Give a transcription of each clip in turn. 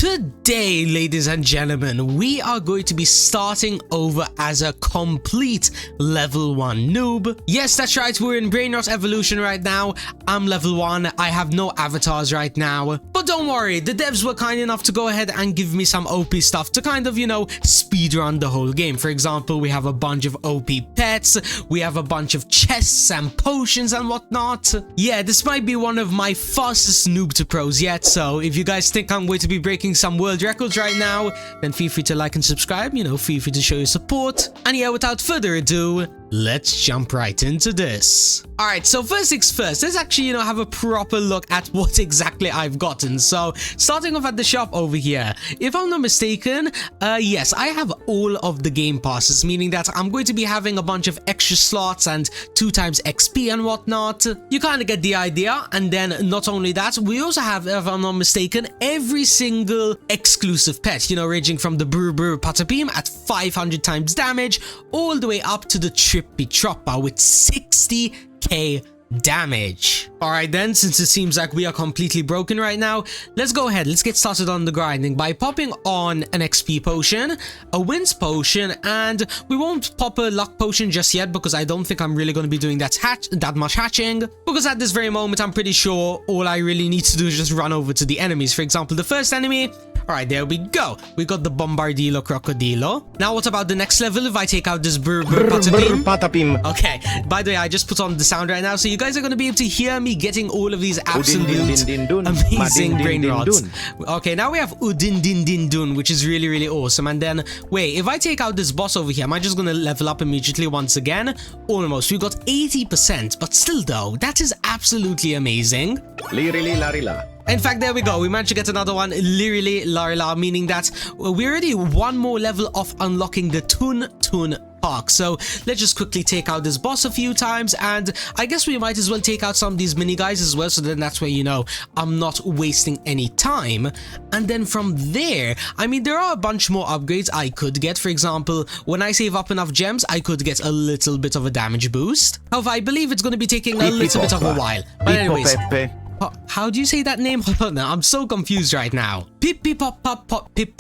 Today, ladies and gentlemen, we are going to be starting over as a complete level 1 noob. Yes, that's right, we're in Brainrot evolution right now. I'm level 1, I have no avatars right now. But don't worry, the devs were kind enough to go ahead and give me some OP stuff to kind of, speedrun the whole game. For example, we have a bunch of OP pets, we have a bunch of chests and potions and whatnot. Yeah, this might be one of my fastest noob to pros yet, so if you guys think I'm going to be breaking some world records right now, then feel free to like and subscribe, feel free to show your support. And yeah, without further ado, let's jump right into this. Alright, so first things first, let's actually, have a proper look at what exactly I've gotten. So, starting off at the shop over here, if I'm not mistaken, yes, I have all of the game passes, meaning that I'm going to be having a bunch of extra slots and 2 times XP and whatnot. You kind of get the idea. And then, not only that, we also have, if I'm not mistaken, every single exclusive pet, ranging from the Brr Patapim at 500 times damage, all the way up to the Trippy Troppa with 60k damage. Alright then, since it seems like we are completely broken right now, let's go ahead, let's get started on the grinding by popping on an XP potion, a wins potion, and we won't pop a luck potion just yet because I don't think I'm really going to be doing that much hatching, because at this very moment I'm pretty sure all I really need to do is just run over to the enemies. For example, the first enemy. Alright, there we go. We got the Bombardilo Crocodilo. Now what about the next level if I take out this Brr Patapim? Okay, by the way, I just put on the sound right now, so you guys are going to be able to hear me getting all of these absolute amazing brain rots. Okay, now we have Udin Din Din Dun, which is really, really awesome. And then, wait, if I take out this boss over here, am I just going to level up immediately once again? Almost. We got 80%, but still though, that is absolutely amazing. In fact, there we go. We managed to get another one, literally Larla, meaning that we're already one more level off unlocking the Tun Park. So let's just quickly take out this boss a few times, and I guess we might as well take out some of these mini guys as well, so then that's where, I'm not wasting any time. And then from there, I mean, there are a bunch more upgrades I could get. For example, when I save up enough gems, I could get a little bit of a damage boost. However, I believe it's going to be taking a little bit of a while. But anyways, how do you say that name? Hold on now, I'm so confused right now. Pippo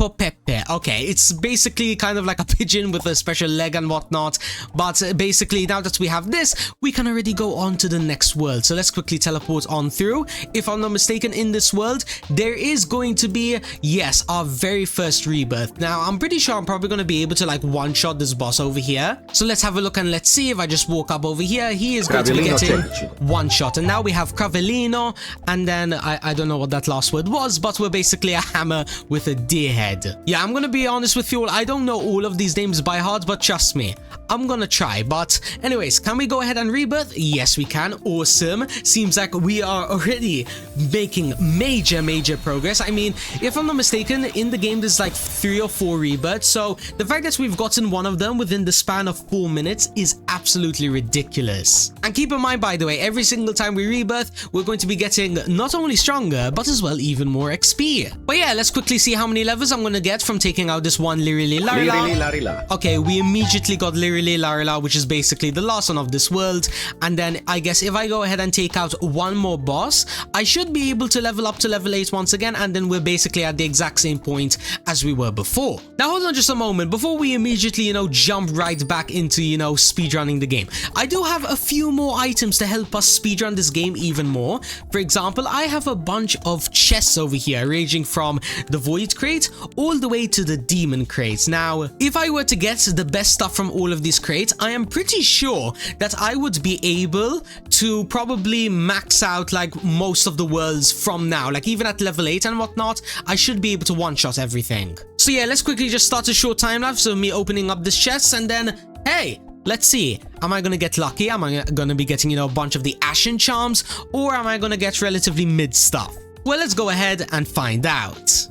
Pepe. Okay, it's basically kind of like a pigeon with a special leg and whatnot. But basically, now that we have this, we can already go on to the next world. So let's quickly teleport on through. If I'm not mistaken, in this world, there is going to be, yes, our very first rebirth. Now, I'm pretty sure I'm probably going to be able to one-shot this boss over here. So let's have a look and let's see. If I just walk up over here, he is going to be getting one shot. And now we have Cravellino. And then, I don't know what that last word was, but we're basically a hammer with a deer head. Yeah, I'm gonna be honest with you all, I don't know all of these names by heart, but trust me, I'm gonna try. But anyways, can we go ahead and rebirth? Yes, we can. Awesome. Seems like we are already making major progress. I mean, if I'm not mistaken, in the game there's like 3 or 4 rebirths, so the fact that we've gotten one of them within the span of 4 minutes is absolutely ridiculous. And keep in mind, by the way, every single time we rebirth, we're going to be getting not only stronger, but as well even more XP. But yeah, let's quickly see how many levels I'm gonna get from taking out this one Lirili Larila. Okay, we immediately got Lirili Larila, which is basically the last one of this world. And then I guess if I go ahead and take out one more boss, I should be able to level up to level 8 once again, and then we're basically at the exact same point as we were before. Now hold on just a moment, before we immediately, jump right back into, speedrunning the game. I do have a few more items to help us speedrun this game even more. For example, I have a bunch of chests over here, ranging from the Void Crate all the way to the Demon Crate. Now, if I were to get the best stuff from all of these crates, I am pretty sure that I would be able to probably max out most of the worlds from now. Even at level 8 and whatnot, I should be able to one-shot everything. So yeah, let's quickly just start a short time lapse of me opening up this chest, and then, hey, let's see, am I gonna get lucky? Am I gonna be getting, a bunch of the Ashen Charms, or am I gonna get relatively mid stuff? Well, let's go ahead and find out.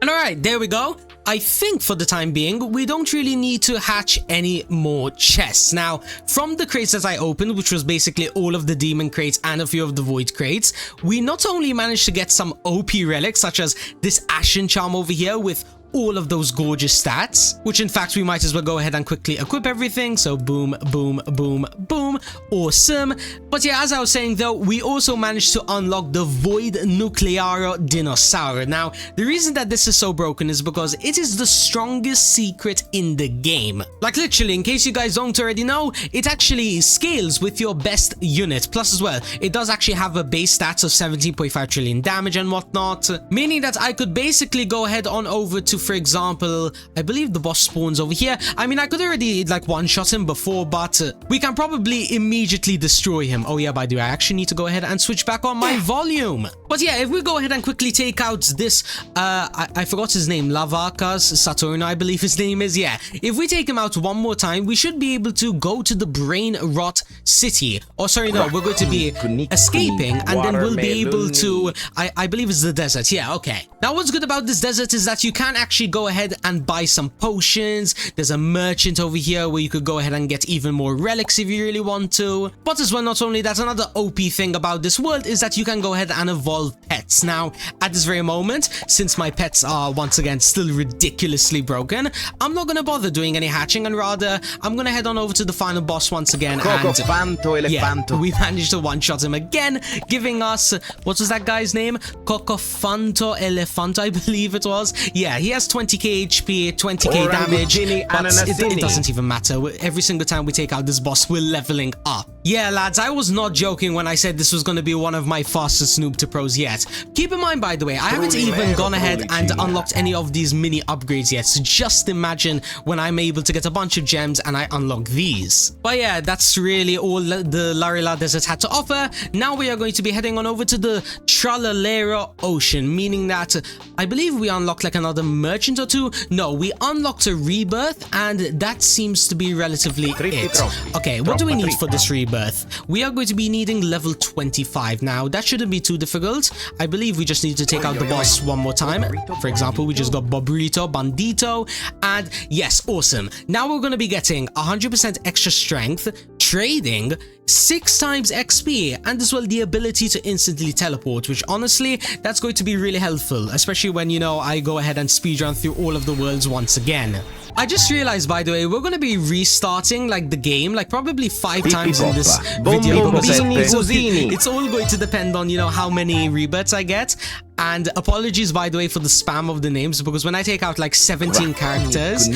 And alright, there we go. I think for the time being, we don't really need to hatch any more chests. Now, from the crates that I opened, which was basically all of the demon crates and a few of the void crates, we not only managed to get some OP relics, such as this Ashen Charm over here with all of those gorgeous stats, which in fact we might as well go ahead and quickly equip everything. So boom, boom, boom, boom, awesome. But yeah, as I was saying though, we also managed to unlock the Void Nuclearo Dinosaur. Now, the reason that this is so broken is because it is the strongest secret in the game. Like literally, in case you guys don't already know, it actually scales with your best unit. Plus as well, it does actually have a base stats of 17.5 trillion damage and whatnot, meaning that I could basically go ahead on over to, for example, I believe the boss spawns over here. I mean, I could already like one-shot him before, but we can probably immediately destroy him. Oh yeah, by the way, I actually need to go ahead and switch back on my volume. But yeah, if we go ahead and quickly take out this, I forgot his name, Lavakas Saturn, I believe his name is. Yeah, if we take him out one more time, we should be able to go to the Brainrot city. Or sorry, no, we're going to be escaping, and then we'll be able to, I believe it's the desert. Yeah, okay. Now, what's good about this desert is that you can actually go ahead and buy some potions. There's a merchant over here where you could go ahead and get even more relics if you really want to. But as well, not only that, another OP thing about this world is that you can go ahead and evolve pets. Now, at this very moment, since my pets are once again still ridiculously broken, I'm not going to bother doing any hatching, and rather, I'm going to head on over to the final boss once again. And yeah, we managed to one-shot him again, giving us, what was that guy's name? Cocofanto Elefanto, I believe it was. Yeah, he has 20k HP, 20k damage, but it doesn't even matter. Every single time we take out this boss, we're leveling up. Yeah, lads, I was not joking when I said this was going to be one of my fastest noob to pros yet. Keep in mind, by the way, I haven't even gone ahead and unlocked any of these mini upgrades yet, so just imagine when I'm able to get a bunch of gems and I unlock these. But yeah, that's really all the Larila Desert had to offer. Now we are going to be heading on over to the Tralalero Ocean, meaning that I believe we unlocked like another merchant or two. No, we unlocked a rebirth, and that seems to be relatively it. Okay, what do we need for this rebirth? We are going to be needing level 25. Now, that shouldn't be too difficult. I believe we just need to take out the boss one more time. For example, we just got Bobrito, Bandito, and yes, awesome. Now we're going to be getting 100% extra strength, trading, 6 times XP, and as well the ability to instantly teleport, which honestly, that's going to be really helpful, especially when, you know, I go ahead and speedrun through all of the worlds once again. I just realized, by the way, we're going to be restarting like the game like probably 5 times in this video, because it's all going to depend on, you know, how many rebirths I get. And apologies, by the way, for the spam of the names, because when I take out like 17 characters,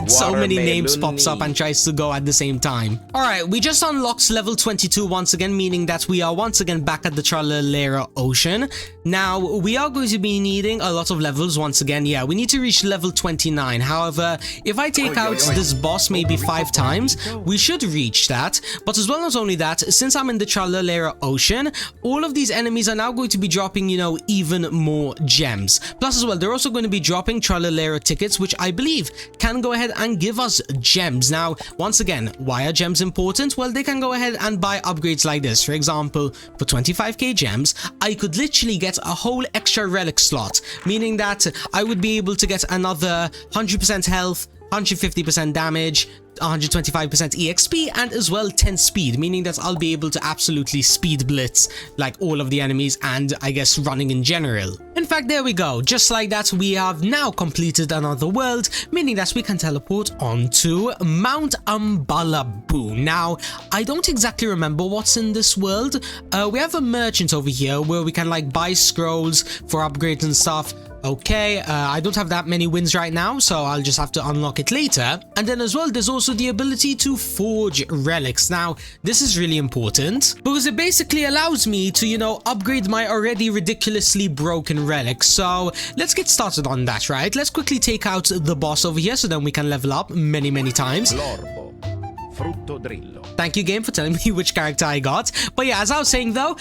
so many names pops up and tries to go at the same time. Alright, we just unlocked level 22 once again, meaning that we are once again back at the Tralalero Ocean. Now, we are going to be needing a lot of levels once again. Yeah, we need to reach level 29. However, if I take out this boss maybe 5 times, we should reach that. But as well, not only that, since I'm in the Tralalero Ocean, all of these enemies are now going to be dropping, you know, even more gems. Plus as well, they're also going to be dropping Tralalero tickets, which I believe can go ahead and give us gems. Now, once again, why are gems important? Well, they can go ahead and buy upgrades like this. For example, for 25k gems, I could literally get a whole extra relic slot, meaning that I would be able to get another 100% health, 150% damage, 125% EXP, and as well 10 speed, meaning that I'll be able to absolutely speed blitz like all of the enemies and I guess running in general. In fact, there we go. Just like that, we have now completed another world, meaning that we can teleport onto Mount Ambalabu. Now, I don't exactly remember what's in this world. We have a merchant over here where we can like buy scrolls for upgrades and stuff. Okay, I don't have that many wins right now, so I'll just have to unlock it later. And then as well, there's also the ability to forge relics. Now, this is really important because it basically allows me to, you know, upgrade my already ridiculously broken relics. So let's get started on that, right? Let's quickly take out the boss over here so then we can level up many times. Thank you, game, for telling me which character I got. But yeah, as I was saying though,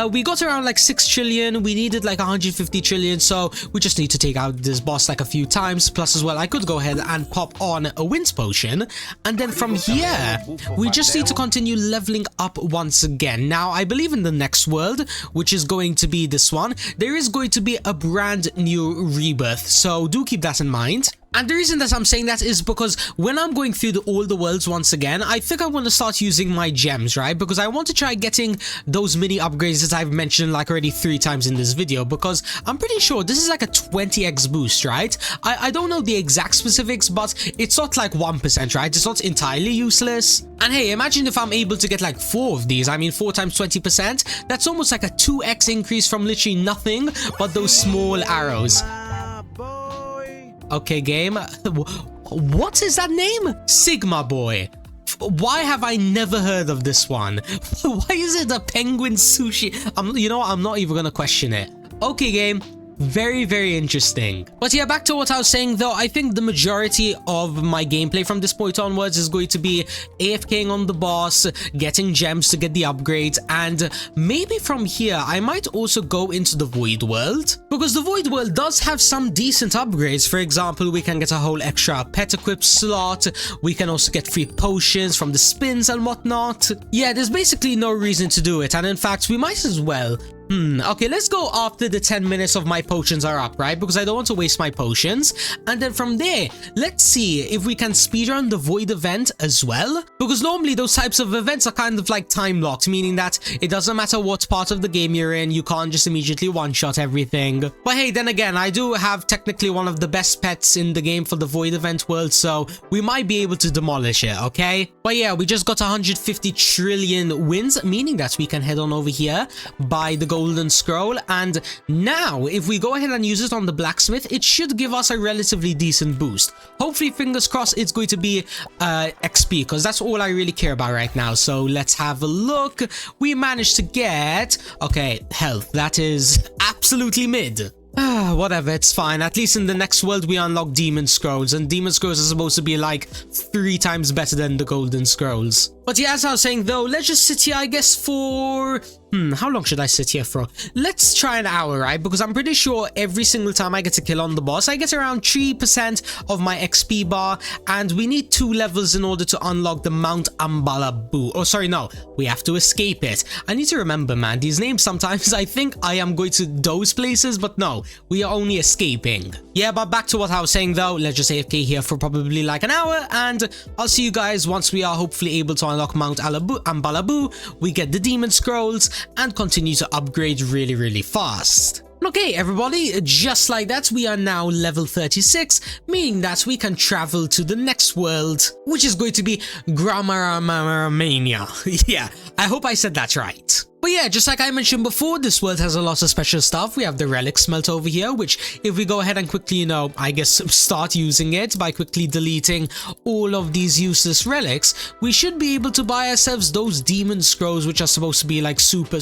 we got around like 6 trillion. We needed like 150 trillion. So we just need to take out this boss like a few times. Plus as well, I could go ahead and pop on a Winds Potion. And then from here, we just need to continue leveling up once again. Now, I believe in the next world, which is going to be this one, there is going to be a brand new rebirth. So do keep that in mind. And the reason that I'm saying that is because when I'm going through all the worlds once again, I think I want to start using my gems, right? Because I want to try getting those mini upgrades that I've mentioned like already 3 times in this video, because I'm pretty sure this is like a 20x boost, right? I don't know the exact specifics, but it's not like 1%, right? It's not entirely useless. And hey, imagine if I'm able to get like 4 of these. I mean, 4 times 20%, that's almost like a 2x increase from literally nothing but those small arrows. Okay, game. What is that name? Sigma Boy. Why have I never heard of this one? Why is it a penguin sushi? You know what? I'm not even gonna question it. Okay, game. Very, very interesting. But yeah, back to what I was saying though, I think the majority of my gameplay from this point onwards is going to be AFKing on the boss, getting gems to get the upgrades, and maybe from here I might also go into the Void World, because the Void World does have some decent upgrades. For example, we can get a whole extra pet equip slot, we can also get free potions from the spins and whatnot. Yeah, there's basically no reason to do it, and in fact we might as well. Okay, let's go after the 10 minutes of my potions are up, right? Because I don't want to waste my potions. And then from there, let's see if we can speedrun the Void event as well. Because normally those types of events are kind of like time locked, meaning that it doesn't matter what part of the game you're in, you can't just immediately one-shot everything. But hey, then again, I do have technically one of the best pets in the game for the Void event world, so we might be able to demolish it, okay? But yeah, we just got 150 trillion wins, meaning that we can head on over here, buy the golden scroll, and now if we go ahead and use it on the blacksmith, it should give us a relatively decent boost. Hopefully, fingers crossed, it's going to be XP, because that's all I really care about right now. So let's have a look. We managed to get, okay, health. That is absolutely mid. Whatever, it's fine. At least in the next world we unlock demon scrolls, and demon scrolls are supposed to be like 3 times better than the golden scrolls. But yeah, as I was saying though, let's just sit here, I guess, for... how long should I sit here for? Let's try an hour, right? Because I'm pretty sure every single time I get a kill on the boss, I get around 3% of my XP bar, and we need 2 levels in order to unlock the Mount Ambalabu. Oh, sorry, no. We have to escape it. I need to remember, man, these names sometimes I think I am going to those places, but no, we are only escaping. Yeah, but back to what I was saying though, let's just AFK here for probably like an hour, and I'll see you guys once we are hopefully able to unlock Mount Ambalabu, we get the demon scrolls, and continue to upgrade really, really fast. Okay, everybody, just like that, we are now level 36, meaning that we can travel to the next world, which is going to be Grammar-Mania. Yeah, I hope I said that right. But yeah, just like I mentioned before, this world has a lot of special stuff. We have the relics smelt over here, which if we go ahead and quickly, you know, I guess start using it by quickly deleting all of these useless relics, we should be able to buy ourselves those demon scrolls, which are supposed to be like super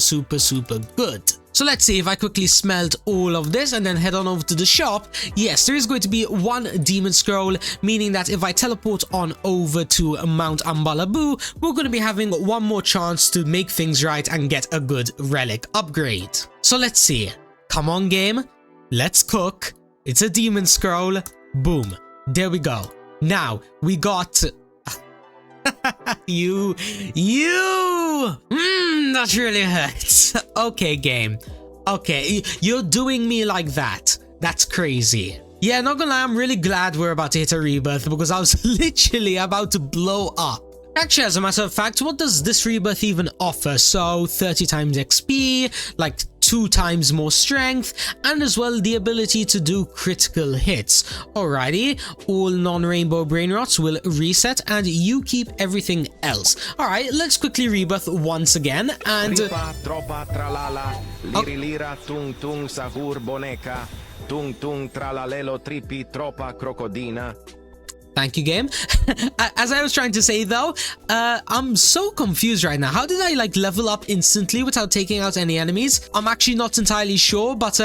good. So let's see if I quickly smelt all of this and then head on over to the shop. Yes, there is going to be 1 demon scroll, meaning that if I teleport on over to Mount Ambalabu, we're going to be having 1 more chance to make things right and get a good relic upgrade. So let's see. Come on, game. Let's cook. It's a demon scroll. Boom. There we go. Now, we got... that really hurts. Okay, game. Okay, you're doing me like that. That's crazy. Yeah, not gonna lie, I'm really glad we're about to hit a rebirth, because I was literally about to blow up. Actually, as a matter of fact, what does this rebirth even offer? So 30 times XP, like 2 times more strength, and as well the ability to do critical hits. Alrighty, all non-rainbow brainrots will reset, and you keep everything else. Alright, let's quickly rebirth once again, and... Thank you, game. As I was trying to say though, I'm so confused right now. How did I like level up instantly without taking out any enemies? I'm actually not entirely sure, but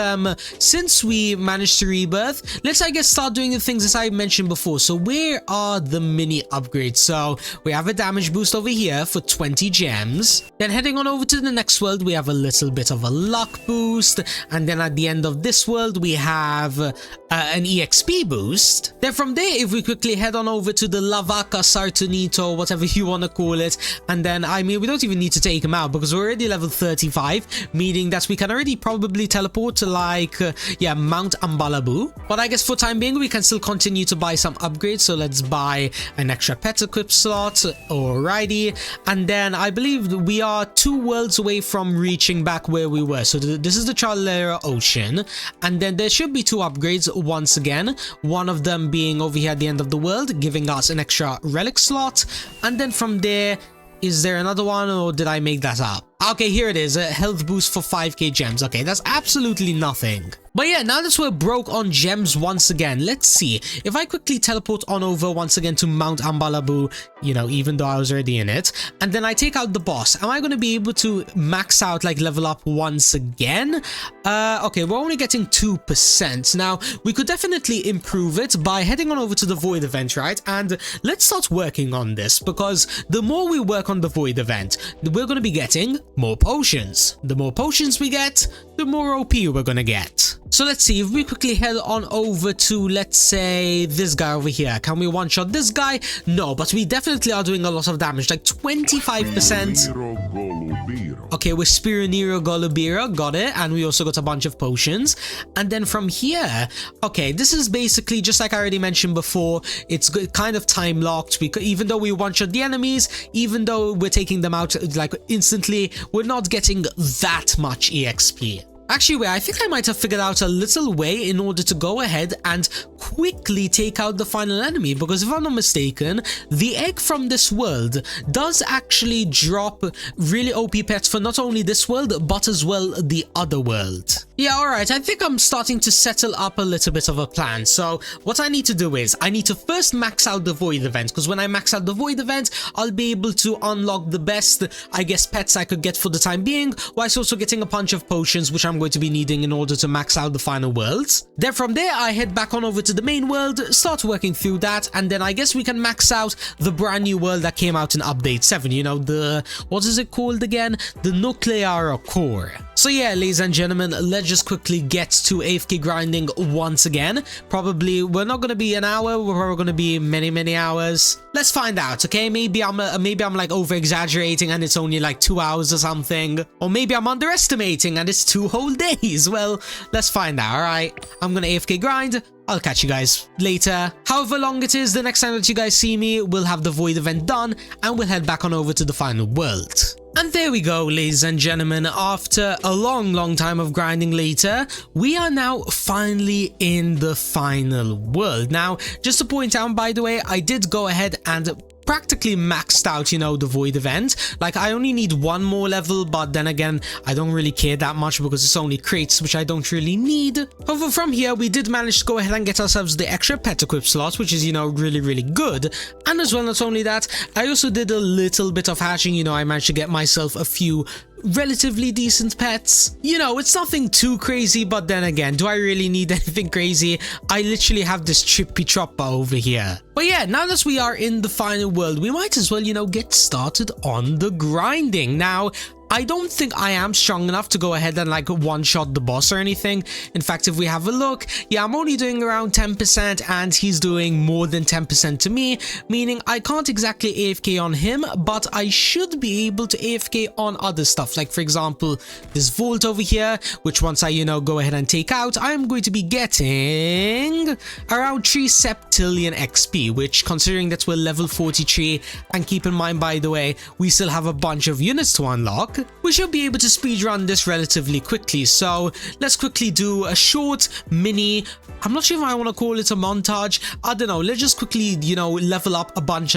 since we managed to rebirth, let's I guess start doing the things as I mentioned before. So where are the mini upgrades? So we have a damage boost over here for 20 gems. Then heading on over to the next world, we have a little bit of a luck boost, and then at the end of this world we have an EXP boost. Then from there, if we quickly head on over to the Lavaka Sartonito, whatever you want to call it, and then I mean we don't even need to take him out because we're already level 35, meaning that we can already probably teleport to like yeah, Mount Ambalabu. But I guess for time being we can still continue to buy some upgrades. So let's buy an extra pet equip slot. Alrighty, and then I believe we are 2 worlds away from reaching back where we were. So this is the Chalera Ocean, and then there should be 2 upgrades once again, one of them being over here at the end of the world, giving us an extra relic slot. And then from there, is there another one, or did I make that up? Okay, here it is, a health boost for 5k gems. Okay, that's absolutely nothing. But yeah, now that we're broke on gems once again, let's see. If I quickly teleport on over once again to Mount Ambalabu, you know, even though I was already in it, and then I take out the boss, am I going to be able to max out, like level up once again? Okay, we're only getting 2%. Now, we could definitely improve it by heading on over to the Void event, right? And let's start working on this, because the more we work on the Void event, we're going to be getting more potions. The more potions we get, the more OP we're going to get. So let's see, if we quickly head on over to, let's say, this guy over here. Can we one-shot this guy? No, but we definitely are doing a lot of damage, like 25%. Okay, we're Spironiro Golubira, got it, and we also got a bunch of potions. And then from here, okay, this is basically, just like I already mentioned before, it's kind of time-locked. Even though we one-shot the enemies, even though we're taking them out, like, instantly, we're not getting that much EXP. Actually, wait, I think I might have figured out a little way in order to go ahead and quickly take out the final enemy, because if I'm not mistaken, the egg from this world does actually drop really OP pets for not only this world, but as well the other world. Yeah, alright, I think I'm starting to settle up a little bit of a plan. So what I need to do is, I need to first max out the Void event, because when I max out the Void event, I'll be able to unlock the best, I guess, pets I could get for the time being, whilst also getting a bunch of potions, which I'm going to be needing in order to max out the final worlds. Then from there, I head back on over to the main world, start working through that, and then I guess we can max out the brand new world that came out in update 7, you know, the, what is it called again? The Nuclear Core. So yeah, ladies and gentlemen, let's just quickly get to AFK grinding once again. Probably, we're not going to be an hour, we're probably going to be many hours. Let's find out, okay? Maybe I'm like over-exaggerating and it's only like 2 hours or something. Or maybe I'm underestimating and it's 2 whole days. Well, let's find out, alright? I'm going to AFK grind. I'll catch you guys later. However long it is, the next time that you guys see me, we'll have the Void event done and we'll head back on over to the final world. And there we go, ladies and gentlemen, after a long time of grinding later, we are now finally in the final world. Now, just to point out, by the way, I did go ahead and practically maxed out, you know, the Void event. Like, I only need 1 more level, but then again, I don't really care that much because it's only crates, which I don't really need. However, from here, we did manage to go ahead and get ourselves the extra pet equip slot, which is, you know, really good. And as well, not only that, I also did a little bit of hatching. You know, I managed to get myself a few relatively decent pets. You know, it's nothing too crazy, but then again, do I really need anything crazy? I literally have this Chippy Chopper over here. But yeah, now that we are in the final world, we might as well, you know, get started on the grinding. Now, I don't think I am strong enough to go ahead and like one-shot the boss or anything. In fact, if we have a look, yeah, I'm only doing around 10% and he's doing more than 10% to me, meaning I can't exactly AFK on him, but I should be able to AFK on other stuff. Like, for example, this vault over here, which once I, you know, go ahead and take out, I'm going to be getting around 3 septillion XP, which, considering that we're level 43, and keep in mind, by the way, we still have a bunch of units to unlock, we should be able to speedrun this relatively quickly. So let's quickly do a short mini, I'm not sure if I want to call it a montage, I don't know, let's just quickly, you know, level up a bunch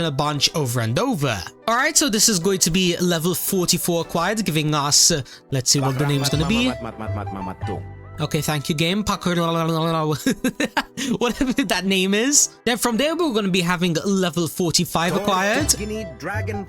over and over. Alright, so this is going to be level 44 acquired, giving us, let's see what the name's going to be. Okay, thank you, game. Whatever that name is. Then from there, we're going to be having level 45 acquired. Tortughini Dragon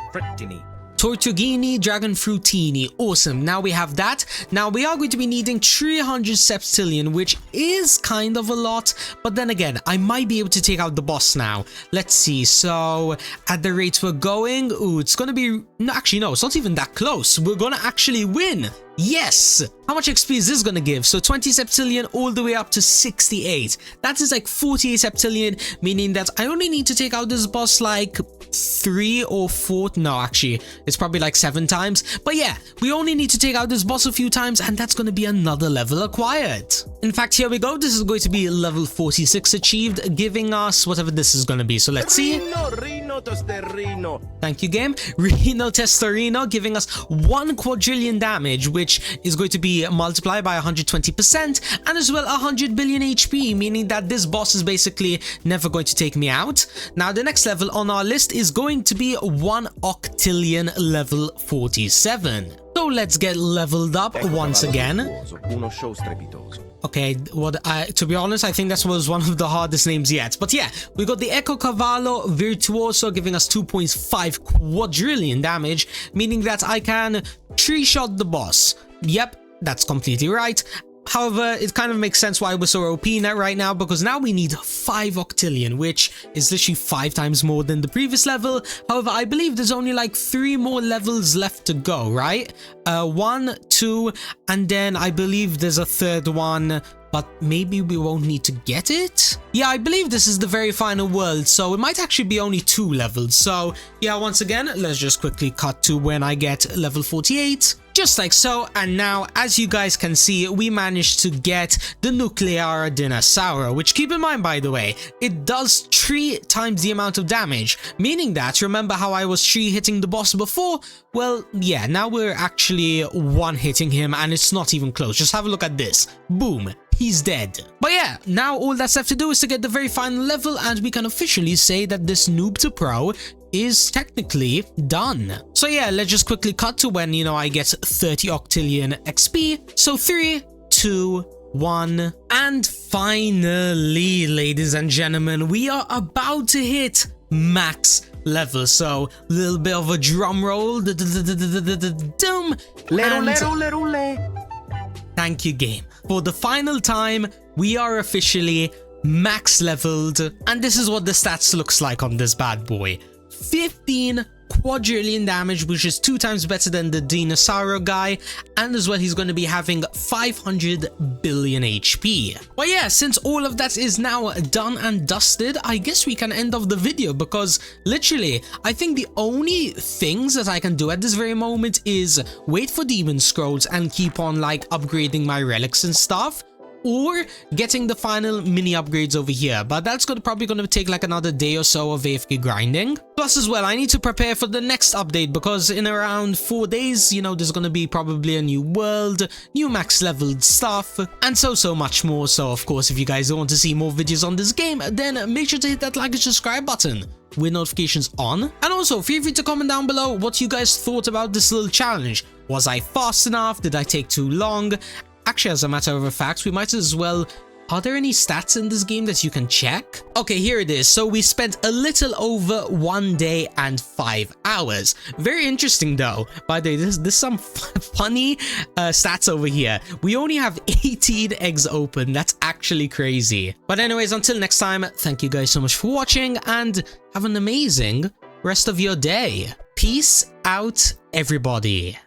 Fruitini. Awesome. Now we have that. Now we are going to be needing 300 septillion, which is kind of a lot. But then again, I might be able to take out the boss now. Let's see. So at the rate we're going, ooh, it's going to be... No, actually, no, it's not even that close. We're going to actually win. Yes! How much XP is this gonna give? So 20 septillion all the way up to 68. That is like 48 septillion, meaning that I only need to take out this boss like 3 or 4... No, actually, it's probably like 7 times. But yeah, we only need to take out this boss a few times and that's gonna be another level acquired. In fact, here we go. This is going to be level 46 achieved, giving us whatever this is gonna be. So let's see. Thank you, game. Reno Testorino, giving us 1 quadrillion damage, which is going to be multiplied by 120% and as well 100 billion HP, meaning that this boss is basically never going to take me out. Now the next level on our list is going to be 1 octillion level 47. So let's get leveled up once again. Okay, to be honest, I think that was one of the hardest names yet. But yeah, we got the Eco Cavallo Virtuoso giving us 2.5 quadrillion damage, meaning that I can 3-shot the boss. Yep, that's completely right. However, it kind of makes sense why we're so OP right now, because now we need 5 octillion, which is literally 5 times more than the previous level. However, I believe there's only like 3 more levels left to go, right? 1, 2, and then I believe there's a 3rd one, but maybe we won't need to get it? Yeah, I believe this is the very final world, so it might actually be only 2 levels. So yeah, once again, let's just quickly cut to when I get level 48. Just like so, and now as you guys can see, we managed to get the Nuclear Dinosaur, which, keep in mind by the way, it does 3 times the amount of damage, meaning that, remember how I was 3-hitting the boss before? Well, yeah, now we're actually 1-hitting him and it's not even close. Just have a look at this. Boom. He's dead. But yeah, now all that's left to do is to get the very final level and we can officially say that this noob to pro is technically done. So yeah, let's just quickly cut to when, you know, I get 30 octillion XP. So 3, 2, 1, and finally, ladies and gentlemen, we are about to hit max level. So a little bit of a drum roll. Doom. Thank you, game. For the final time, we are officially max leveled, and this is what the stats looks like on this bad boy. 15 quadrillion damage, which is 2 times better than the Dinosaur guy, and as well he's going to be having 500 billion HP. But yeah, since all of that is now done and dusted, I guess we can end off the video, because literally I think the only things that I can do at this very moment is wait for demon scrolls and keep on like upgrading my relics and stuff, or getting the final mini upgrades over here, but that's probably going to take like another day or so of AFK grinding. Plus as well, I need to prepare for the next update, because in around 4 days, you know, there's going to be probably a new world, new max leveled stuff, and so much more. So of course, if you guys want to see more videos on this game, then make sure to hit that like and subscribe button with notifications on. And also feel free to comment down below what you guys thought about this little challenge. Was I fast enough? Did I take too long? Actually, as a matter of fact, we might as well... Are there any stats in this game that you can check? Okay, here it is. So we spent a little over 1 day and 5 hours. Very interesting though. By the way, there's some funny stats over here. We only have 18 eggs open. That's actually crazy. But anyways, until next time, thank you guys so much for watching and have an amazing rest of your day. Peace out, everybody.